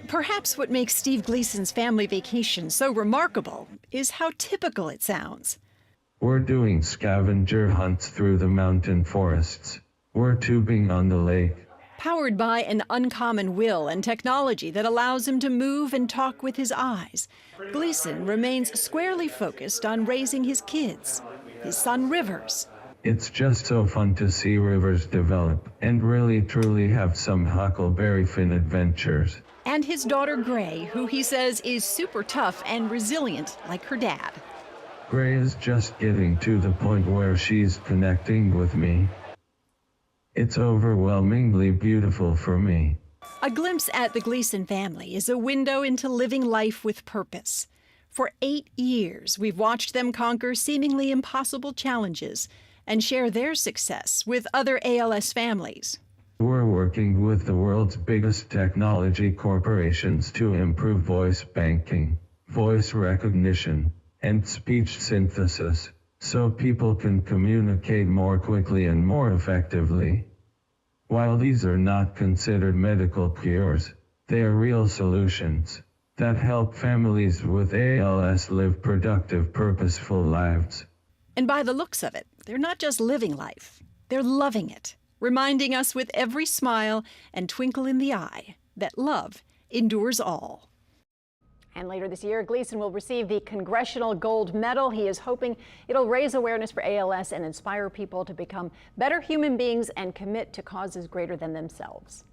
Perhaps what makes Steve Gleason's family vacation so remarkable is how typical it sounds. We're doing scavenger hunts through the mountain forests. We're tubing on the lake. Powered by an uncommon will and technology that allows him to move and talk with his eyes, Gleason remains squarely focused on raising his kids, his son Rivers. It's just so fun to see Rivers develop and really truly have some Huckleberry Finn adventures. And his daughter Gray, who he says is super tough and resilient like her dad. Gray is just getting to the point where she's connecting with me. It's overwhelmingly beautiful for me. A glimpse at the Gleason family is a window into living life with purpose. For 8 years, we've watched them conquer seemingly impossible challenges and share their success with other ALS families. We're working with the world's biggest technology corporations to improve voice banking, voice recognition, and speech synthesis, so people can communicate more quickly and more effectively. While these are not considered medical cures, they are real solutions that help families with ALS live productive, purposeful lives. And by the looks of it, they're not just living life, they're loving it, reminding us with every smile and twinkle in the eye that love endures all. And later this year, Gleason will receive the Congressional Gold Medal. He is hoping it'll raise awareness for ALS and inspire people to become better human beings and commit to causes greater than themselves.